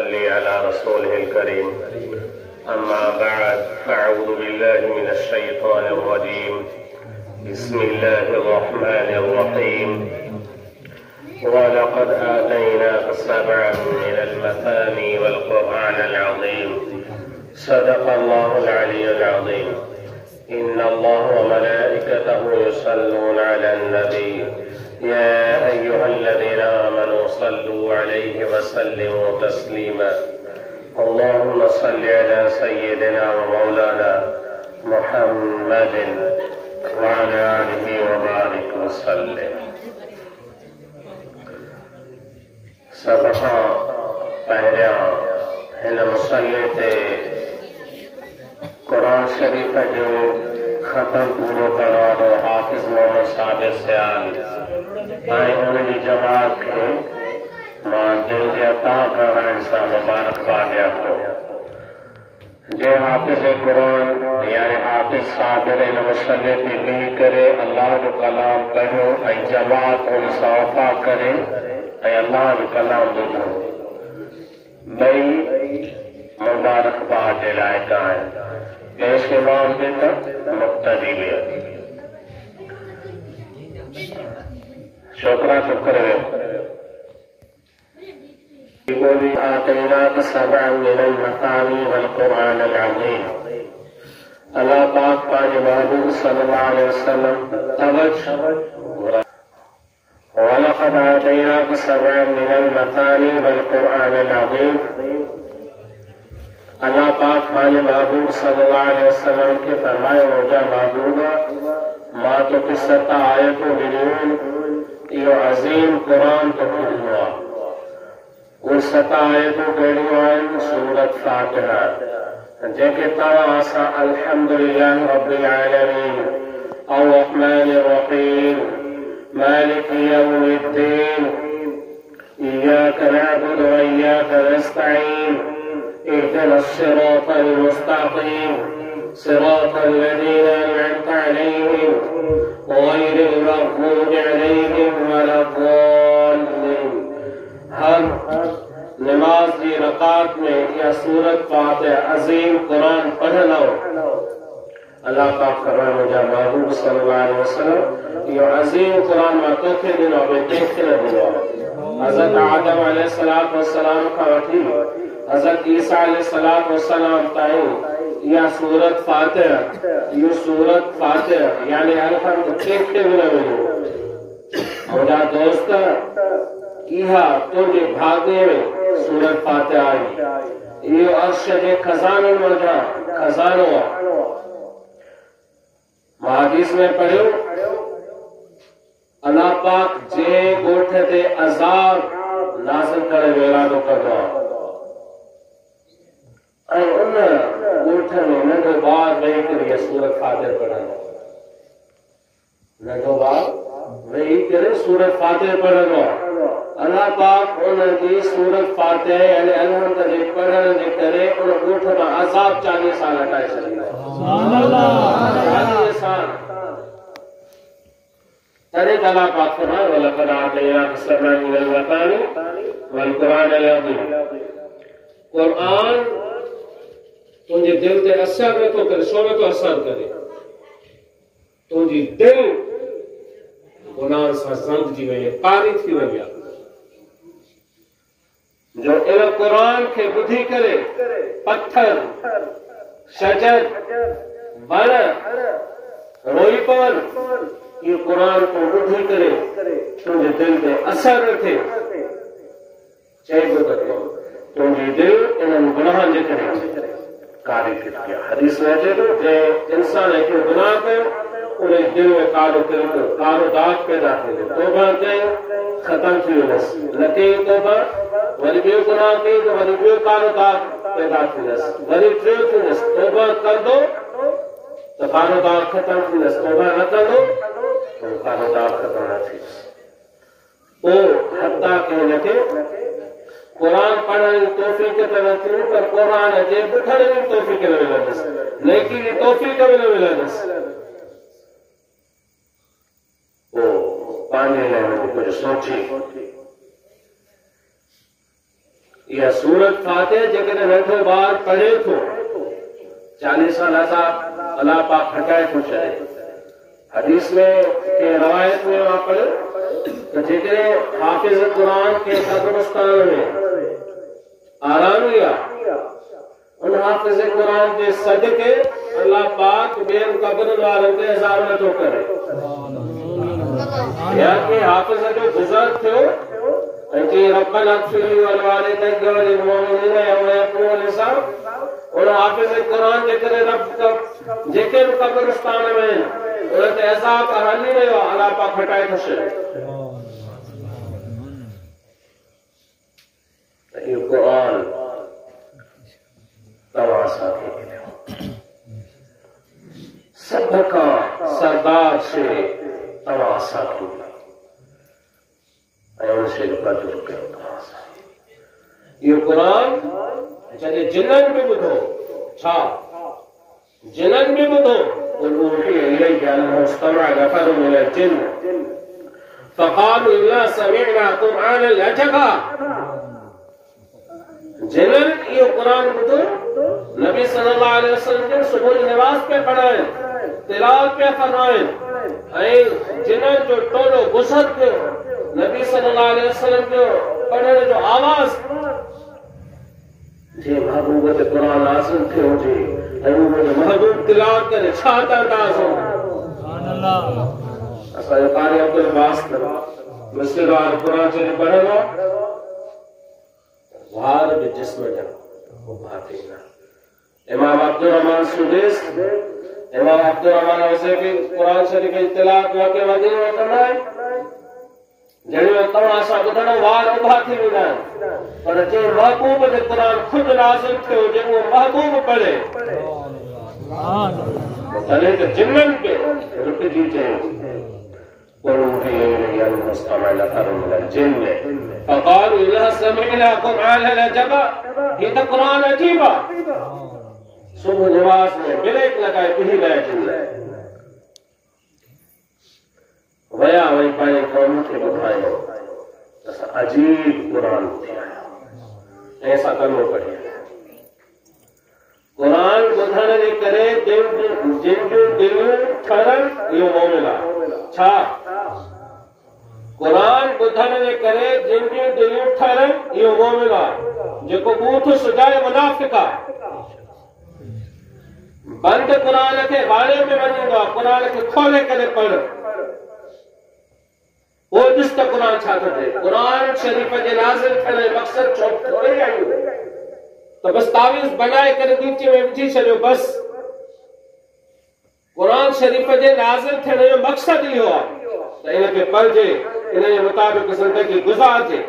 وصلي على رسوله الكريم. أما بعد، فأعوذ بالله من الشيطان الرجيم. بسم الله الرحمن الرحيم. ولقد آتيناك سبعا من المثاني والقرآن العظيم. صدق الله العلي العظيم. إن الله وملائكته يصلون على النبي يا أيها الذين آمنوا صلوا عليه وسلموا تسليما. اللهم صل على سيدنا ومولانا محمد وعلى آله وبارك وسلم. सबका पहरिया हिन मुसल्ले ते कुरान शरीफ जो खत्म पूरो करण वालो हाफिज़ मोहम्मद साबिर सियाल ऐं उनजी जमात खे मां दिल जे अता करण सां मुबारकबाद ॾियां थो। जे हाफिज़ कुरान यानी हाफिज़ साबिर इन मुसल्ले ते बीही करे अल्लाह जो कलाम पढ़ियो ऐं जमात उन सां वफ़ा करे ऐं अल्लाह जो कलाम ॿुधो, ॿई मुबारकबाद जे लाइक़ आहिनि। पेश इमाम बि त मुक़्तदी बि। छोकिरा चुप करे वियो। آتيناك سبعا من المثاني والقرآن العظيم। अल्लाह पाक पंहिंजे महबूब सल्लल्लाहु अलैहि वसल्लम ولقد آتيناك سبعا من المثاني والقرآن العظيم। अल्लाह पाक पंहिंजे महबूब सल्लल्लाहु अलैहि वसल्लम खे फरमायो, मुंहिंजा महबूबा मां तोखे 7 आयतूं ॾिनियूं, इहो अज़ीम क़ुरान तोखे ॾिनो आहे। उहे 7 आयतूं कहिड़ियूं आहिनि? सूरत फातिहा, जंहिंखे तव्हां असां अल्हम्दुलिल्लाह रब्बिल आलमीन अर्रहमानिर रहीम मालिक यौमिद्दीन इय्याका नअबुदु व इय्याका नस्तईन اهدنا الصراط المستقيم صراط الذين أنعمت عليهم غير المغضوب عليهم ولا الضالين। हर नमाज की रकात में यह सूरत फातिहा अजीम कुरान पढ़ना। अल्लाह पाक फरमाए, मुंहिंजा महबूब सल्लल्लाहु अलैहि वसल्लम इहो अजीम कुरान मां तोखे ॾिनो, ॿिए कंहिंखे न ॾिनो। हज़रत आदम अलैहिस्सलातु वस्सलाम खां वठी हज़रत ईसा अलैहिस्सलातु वस्सलाम ताईं इहा सूरत फातिहा, इहो सूरत फातिहा यानी अलहम्द कंहिंखे बि न मिलियो। मुंहिंजा दोस्त, इहा तुंहिंजे भाग्य में सूरत फातिहा आई। इहो अर्श जे खज़ाननि मंझां खज़ानो आहे। मां हदीस में पढ़ियो, अल्लाह पाक जे ॻोठ ते अज़ाब नाज़िल करण जो इरादो कंदो आहे ऐं उन ॻोठ में नंढो ॿार वेही करे इहा सूरत फातिहा पढ़ंदो। नंढो ॿार वेही करे सूरत फातिहा पढ़ंदो आहे। अल्लाह पाक उनजी सूरत फातिहा यानी अलहम्द जे पढ़ण जे करे उन ॻोठ मां अज़ाब 40 साल हटाए छॾींदो। सुभान अल्लाह। 40 साल। तॾहिं अल्लाह पाक फरमाए, वलक़द आतैनाक सबअन मिनल मथानी वल क़ुरान अल अज़ीम। क़ुरान तुंहिंजे दिल ते असर नथो करे, छो नथो असर करे? तुंहिंजी दिल गुनाहनि सां ज़ंग जी वई आहे, कारी थी वई आहे। जो इन क़ुरान खे ॿुधी करे पत्थर, शजर, वण रोई पवनि, इहो क़ुरान को ॿुधी करे तुंहिंजे दिल ते असर न थिए। चइबो त तुंहिंजी दिल इन्हनि गुनाहनि जे करे कारी थी वई आहे। हदीस में अचे थो, जंहिं इंसान हिकिड़ो गुनाह कयो उन दिल में कारो दाग पैदा थींदो। तौबा कई, ख़तम थी वेंदसि। न कई तौबा, वरी ॿियो गुनाह कई त वरी ॿियो कारो दाग पैदा थींदसि। वरी टियों थींदसि। तौबा कंदो त कारो दाग ख़तम थींदसि। तौबा न कंदो त कारो दाग ख़तम न थींदसि। पोइ हत्ता के हिनखे कुरान पढ़ण जी तौफ़ीक़ त न थी, पर कुरान जे ॿुधण जी तौफ़ीक़ न मिलंदसि, नेकी जी तौफ़ीक़ बि न मिलंदसि। पंहिंजे लाइ कुझु सोचे यह सूरत फातिहा जेकॾहिं नंढो ॿार पढ़े थो 40 साल अलाह पाक हटाए थो छॾे। हदीस में के रवायत में वहां पढ़ तो जेकॾहिं हाफिज़ कुरान के कब्रिस्तान में आराम लिया उन हाफिज़ कुरान के सदके अल्लाह पाक ॿियनि क़ब्रनि वारनि ते अज़ाब नथो करे। या कि हाफिज़ जो गुज़र थियो ऐं चई रब्बना इग़फिर ली वलिवालिदैक वलिलमुमिनीन यौम यक़ूमुल हिसाब। उन हाफिज़ कुरान जेकॾहिं रब जेके बि क़ब्रिस्तान में आहिनि उन ते अज़ाब हली रहियो आहे अल्लाह पाक हटाए थो छॾे। इहो क़ुरान तव्हां असांखे सभ खां सरदार शइ तव्हां असांखे ऐं उन शइ जो कदुरु कयो तव्हां असांखे। इहो क़ुरान जॾहिं जिन्हनि बि ॿुधो छा जिन्हनि बि ॿुधो فقالوا إنا سمعنا قرآنا عجبا। जिन्हनि इहो क़ुरान ॿुधो नबी सल्लल्लाहु अलैहि वसल्लम जन सुबुह जी नमाज़ पे पढ़ाइनि तिलावत पे फरमाइनि ऐं जिन्हनि जो टोलो गुज़र थियो नबी सल्लल्लाहु अलैहि वसल्लम जो पढ़ण जो आवाज़ जे महबूब ते क़ुरान नाज़िल थियो हुजे ऐं उहो महबूब तिलावत करे छा था अंदाज़ो। सुभान अल्लाह। असांजो कारी अब्दुल बासित मिस्र वारो क़ुरान शरीफ़ पढ़ंदो वार बि जिस्म जा उभा थींदा। इमाम अब्दुल रहमान सुदेस इमाम अब्दुल रहमान वज़ीफ़ी क़ुरान शरीफ़ जी तिलावत वाक़े मदीने में कंदा आहिनि जहिड़ियूं तव्हां असां ॿुधणो वार उभा थी वेंदा आहिनि पर जे महबूब ते क़ुरान ख़ुदि नाज़िल थियो जे उहो महबूब पढ़े तॾहिं त जिन्हनि खे रुकिजी चयो فقالوا إنا سمعنا قرآنا عجبا। ये तो कुरान अजीब आहे। सुबुह नमाज़ में ब्रेक लगाए बिही रहिया जिन वया वही पंहिंजे क़ौम खे ॿुधायो असां अजीब क़ुरान ॿुधी आहियां ऐं असां कलमो पढ़ी आहियां। क़ुरान ॿुधण जे करे जिन जूं दिलियूं ठरनि इहो मोमिन आहे। छा क़ुरान ॿुधण जे करे जिन जूं दिलियूं ठरनि इहो मोमिन आहे। जेको बूथ सुजाए मुनाफ़िक़ आहे। बंद क़ुरान खे वाड़े में वञींदो आहे क़ुरान खे खोले करे पढ़ वो ॾिस त क़ुरान छा थो थिए। क़ुरान शरीफ़ जे नाज़िल थियण जो मक़सद थोरे आहियूं त बस तावीज़ बनाए करे नीचे में विझी छॾियो बस। क़ुरान शरीफ़ जे नाज़िल थियण जो मक़सद इहो आहे त इनखे पढ़जे इन जे मुताबिक़ ज़िंदगी गुज़ारजे।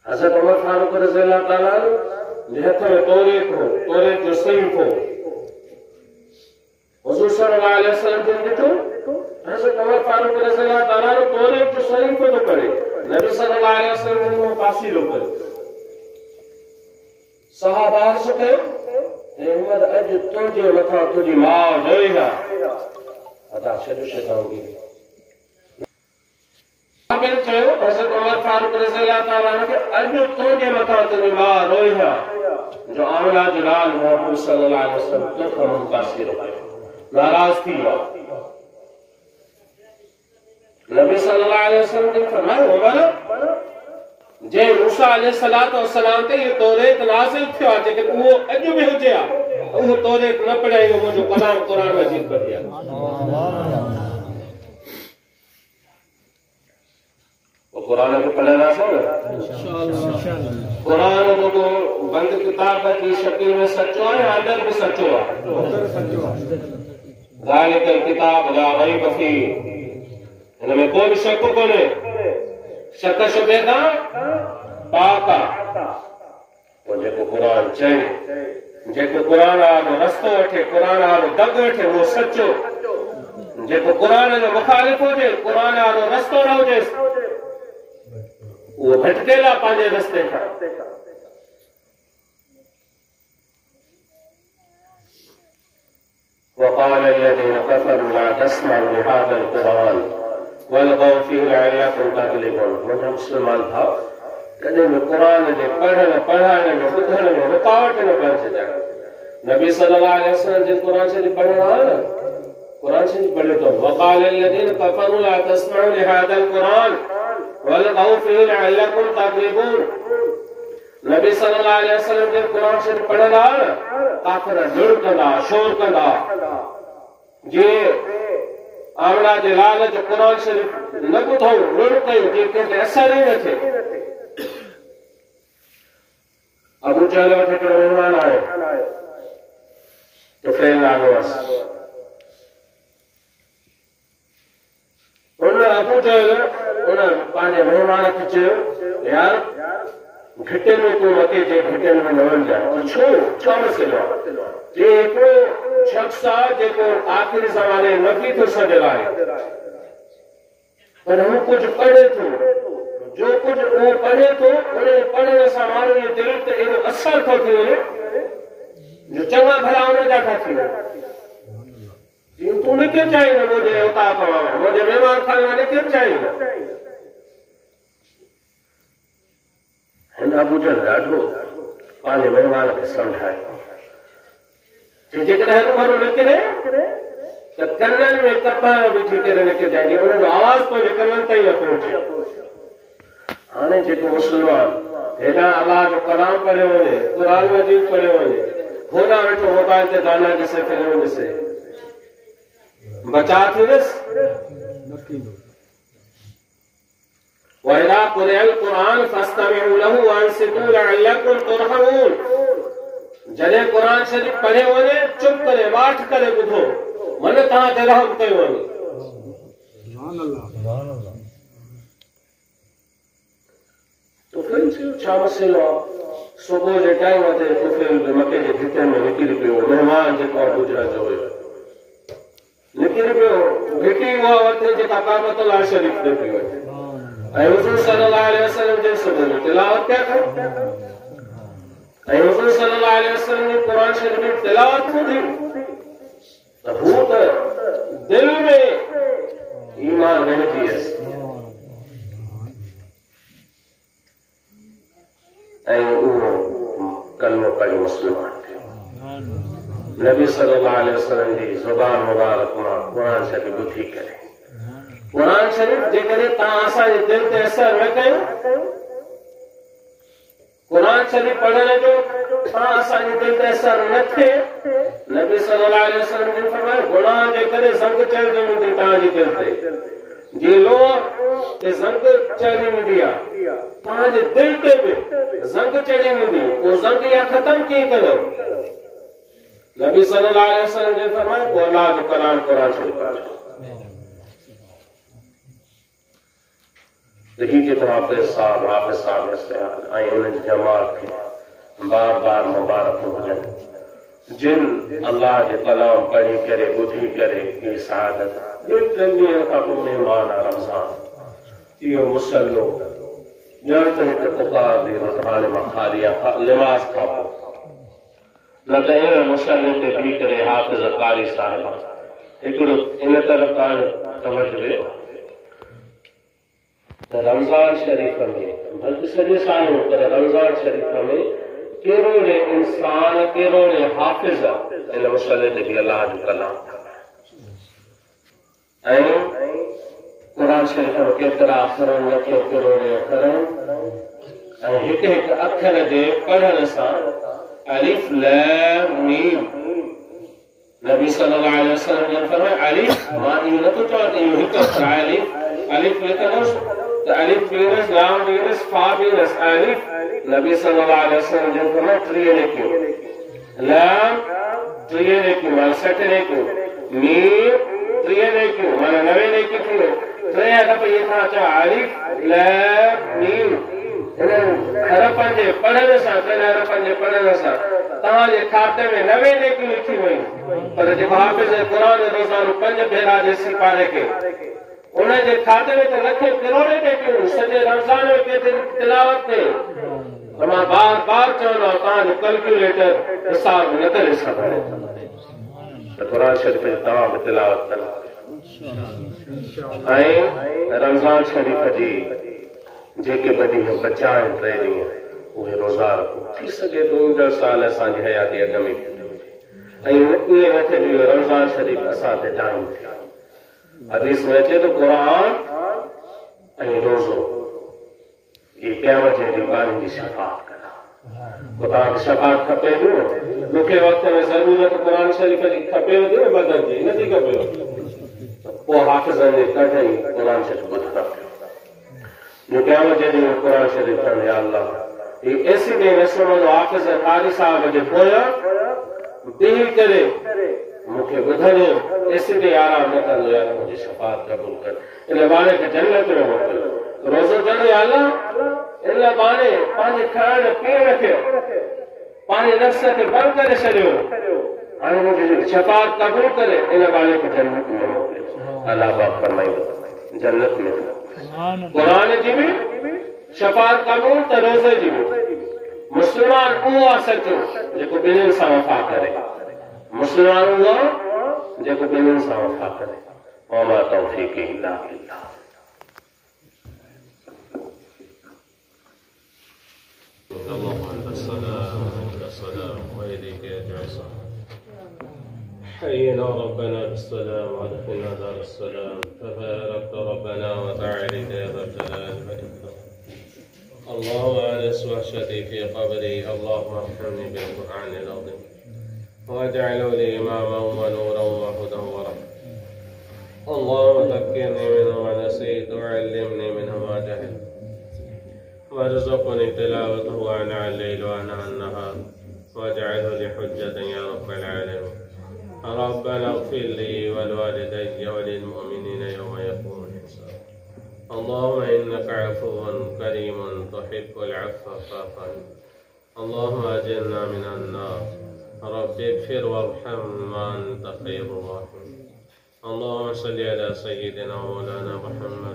हज़रत उमर फारूक रज़ियल्लाहु ताला जे हथ में तौरेत जो सहीफ़ हो हुज़ूर सल्लल्लाहु अलैहि वसल्लम ने ॾिठो हज़रत उमर फारूक रज़ियल्लाहु ताला तौरेत जो सहीफ़ थो पढ़े नबी सल्लल्लाहु अलैहि वसल्लम ने पासीरो कयो। सहाबा अर्ज़ कयो अहमद अॼु तुंहिंजे मथां तुंहिंजी माउ रोई आहे अदा छॾो शैतानगी। चयो हज़रत उमर फारूक रज़ियल्लाहु ताला खे अॼु तुंहिंजे मथां तुंहिंजी माउ रोई आहे जो आमना जो लाल मोहम्मद सल्लल्लाहु अलैहि वसल्लम तोखां मुतासिर कयो नाराज़ थी वियो। नबी सल्लल्लाहु अलैहि वसल्लम ने फरमायो उमर जे मूसा अलैहिस्सलातु वस्सलाम ते ये तौरेत नाज़िल थियो आहे जेके उहो अॼु बि हुजे आहे उहो तौरेत न पढ़ायो मुंहिंजो कलाम क़ुरान मजीद पढ़ी आहे। वो क़ुरान को पढ़ना चाहिए इंशाअल्लाह। क़ुरान को बंद किताब की शक्ल में सच्चो है अंदर भी सच्चो है। ज़ालिकल किताब ला रैब फी इनमें कोई शक कोन्हे शक शुबे खां पाक आहे। वो जेको क़ुरान चए जेको क़ुरान वारो रस्तो वठे क़ुरान वारो दग वठे वो सच्चो। जेको क़ुरान जो मुखालिफ़ हुजे क़ुरान वारो रस्तो न हुजे वो भटकेला पंहिंजे रस्ते खां। وقال الذين كفروا لا تسمعوا لهذا القرآن वलगौ फीहि लअल्लकुम तग़लिबून। मुंहिंजा मुस्लमान भाउ, कॾहिं बि क़ुरान जे पढ़ण पढ़ाइण में ॿुधण में रुकावट न पइजनि। नबी सल्लल्लाहु अलैहि वसल्लम जिन कुरान शरीफ पढ़ियो आहे न, कुरान शरीफ पढ़ियो तो वक़ाल अल्लज़ीना कफ़रू ला तस्मऊ लिहाज़ल कुरान वलगौ फीहि लअल्लकुम तग़लिबून। नबी सल्लल्लाहु अलैहि वसल्लम जिन कुरान शरीफ पढ़ियल आहे न, काफ़िर जुड़ कंदा, शोर कंदा, जे आवड़ा जे लाल जो कुरान शरीफ न ॿुधो, रुड़ कयो, जे कंहिंखे असर ई न थिए। अबू जहल वटि हिकिड़ो महिमान आयो, तुफ़ैल नालो हुअसि। उन अबू जहल उन पंहिंजे महिमान खे चयो, यार घिटियुनि में तूं मथे जे घिटियुनि में न वञजांइ। छो मसइलो आहे? जे हिकिड़ो शख़्स आहे जेको आख़िरी ज़माने नबी थो सॾियल आहे, पर हू कुझु पढ़े थो, जो कुझु उहो पढ़े थो उन पढ़ण सां माण्हू जे दिलि ते एॾो असर थो थी वञे जो चङा भला उनजा था थी वञनि। तूं निकिर चाहींदो मुंहिंजे उतां खां, मुंहिंजे महिमान खाने निकिर चाहींदो। हिन अबू जहल ॾाढो पंहिंजे महिमान खे सम्झायो, जेकॾहिं हरू निकिरे त कननि में कपड़ विझी करे निकिरजांइ, उनजो आवाज़ पंहिंजे कननि ताईं न पहुचे। हाणे जेको मुस्लमान हेॾां अलाह जो कलाम पढ़ियो वञे, क़ुरान मजीद पढ़ियो वञे, होॾां वेठो मोबाइल ते गाना ॾिसे, फिल्म ॾिसे, बचा थींदुसि? वइज़ा क़ुरिअल क़ुरान फस्तमिऊ लहू वअनसितू लअल्लकुम तुरहमून। जॾहिं क़ुरान शरीफ पढ़ियो वञे, चुप करे वाठ करे ॿुधो, मन तव्हां ते रहम कयो वञे। तुफ़ैल चयो, छा मसइलो आहे? सुबुह जे टाइम ते तुफ़ैल मके जे घिटियुनि में निकिरी पियो। महिमान जेको अबू जहल जो हुयो निकिरी पियो, घिटी उहा वरिती जेका काबतुल्लाह शरीफ ते पई वञे, ऐं हुज़ूर सल्लल्लाहु अलैहि वसल्लम जे सुबुह में तिलावत पिया कनि, ऐं हुज़ूर सल्लल्लाहु अलैहि वसल्लम जी क़ुरान शरीफ में तिलावत थी त हू त दिल में ईमान गणिजी वियसि ऐं उहो कलमो पढ़ी मुस्लमान थियो। नबी सल्लल्लाहु अलैहि वसल्लम जी ज़ुबान मुबारक मां क़ुरान शरीफ ॿुधी करे, क़ुरान शरीफ जेकॾहिं तव्हां असांजे दिलि ते असर न कयो, क़ुरान शरीफ पढ़ण जो तव्हां असांजे दिलि ते असर न थिए, नबी सल्लल्लाहु अलैहि वसल्लम जिन फरमायो, गुनाह जे करे ज़ंग चढ़ी वेंदी तव्हांजी दिलि ते, जे लोह ते ज़ंग चढ़ी वेंदी आहे, तव्हांजे दिलि ते बि ज़ंग चढ़ी वेंदी। उहो ज़ंग इहा ख़तमु कीअं कंदो? नबी सल्लल्लाहु अलैहि वसल्लम जिन फरमायो, पोइ अलाह जो कलाम क़ुरान शरीफ पढ़ो। देखिए कि तो हाफिज साहब नस्ल ऐं उन्हनि जमात खे बार बार मुबारक हुजनि जिन अल्लाह जे कलाम पढ़ी करे ॿुधी करे हीअ शहादत ॾींहं खां पोइ महिमान आहे रमज़ान। इहो मुसलो ॼण त हिकु पुकार दी हाणे मां खाली लिबास खां पोइ न त इन मुसले ते बीह करे हाफ़िज़ कारी साहिब हिकिड़ो इन तरफ़ तवजो ॾियो त रमज़ान शरीफ़ में बल्कि सॼे साल में, पर रमज़ान शरीफ़ में कहिड़ो इंसान कहिड़ो हाफ़िज़ इन मुसले ते बि अलाह जो कलाम ऐं क़ुरान शरीफ़ में केतिरा अख़र लखो कहिड़ो अख़र ऐं हिकु हिकु अख़र जे पढ़ण सां अलिफ लाम मीम नबी सल्लल्लाहु अलैहि वसल्लम ने फरमाया अलिफ मां इहो नथो चवां त इहो हिकु अख़र आहे अलिफ लिखंदुसि त अलिफ बीनस लाम बीनस फा बीनस अलिफ नबी सल्लल्लाहु अलैहि वसल्लम ने फरमाया 3 लिखियो लाम 3 लिखियो माना 60 लिखियो मीम 3 लिखियो माना 90 लिखियो थियो 3 दफ़ा ये था चा अलिफ लाम मीम हरफन जे पढ़ण सां हरफन जे पढ़ण सां तव्हांजे खाते में 90 नेकियूं लिखी वयूं पर जेको हाफ़िज़ क़ुरान रोज़ानो 5 भेरा जेसी पारे के उन जे खाते में त लखे करोड़े नेकियूं सॼे रमज़ान में केतिरी तिलावत थिए मां बार बार चवंदो तव्हांजो कैलकुलेटर हिसाब न करे सघंदो त क़ुरान शरीफ़ जी तव्हां बि तिलावत कंदा रमज़ान शरीफ़ जी जेके बदी बच्चा आहिनि 3 ॾींहं उहे रोज़ा रखो थी सघे तो 10 साल असांजी हयाती अॻ में ईअं न थिए जो रमज़ान शरीफ़ असां ते टाइम थिए हदीस में अचे तो क़ुरान ऐं रोज़ो ये क़यामत जे ॾींहुं ॿारनि जी शफ़ाअत कंदा पोइ तव्हांखे शफ़ाअत खपे थी मूंखे वक़्त में ज़रूरत क़ुरान शरीफ़ जी खपेव थी न बदन जी नथी खपेव पोइ हाफ़िज़नि जे कढई क़ुरान शरीफ़ ॿुधंदा जो क़यामत जे ॾींहुं क़ुरान शरीफ़ पढ़नि या अल्लाह ये ऐसी ॾे न सुणंदो हाफ़िज़ क़ारी साहिब जे पोयां बीही करे मूंखे ॿुधंदो ऐसी ॾे आराम न कंदो यार मुंहिंजी शफ़ाअत क़बूल कर इन ॿार खे जन्नत में मोकिलियो रोज़ो चवंदो या अल्लाह इन बहाने पंहिंजे खाइण पीअण खे पंहिंजे नफ़्स खे बंदि करे छॾियो हाणे मुंहिंजी शफ़ाअत क़बूल करे इन ॿार खे जन्नत में मोकिलियो अल्लाह पाक फरमाईंदो जन्नत में क़ुरान जी भी शफ़ाअत क़बूल त रोज़े जी भी मुस्लमान उहो आहे सचो जेको ॿिन्हिनि सां वफ़ा करे मुस्लमान उहो जेको ॿिन्हिनि सां वफ़ा करे वमा तौफ़ीक़ी इल्ला बिल्लाह اللهم انت السلام ومنك السلام واليك يرجع السلام حينا ربنا بالسلام وادخلنا دار السلام تباركت ربنا وتعاليت يا ذا الجلال والاكرام اللهم انس وحشتي في قبري اللهم ارحمني بالقران العظيم واجعله لي اماما ونورا وهدى ورحمه اللهم ذكرني منه ما نسيت وعلمني منه ما جهلت وارزقني تلاوته آناء الليل وآناء النهار واجعله لي حجة يا رب العالمين ربنا اغفر لي ولوالدي وللمؤمنين يوم يقوم الحساب اللهم إنك عفو كريم تحب العفو فاعف عنا اللهم أجرنا من النار رب اغفر وارحم وأنت خير الراحمين اللهم صل على سيدنا مولانا محمد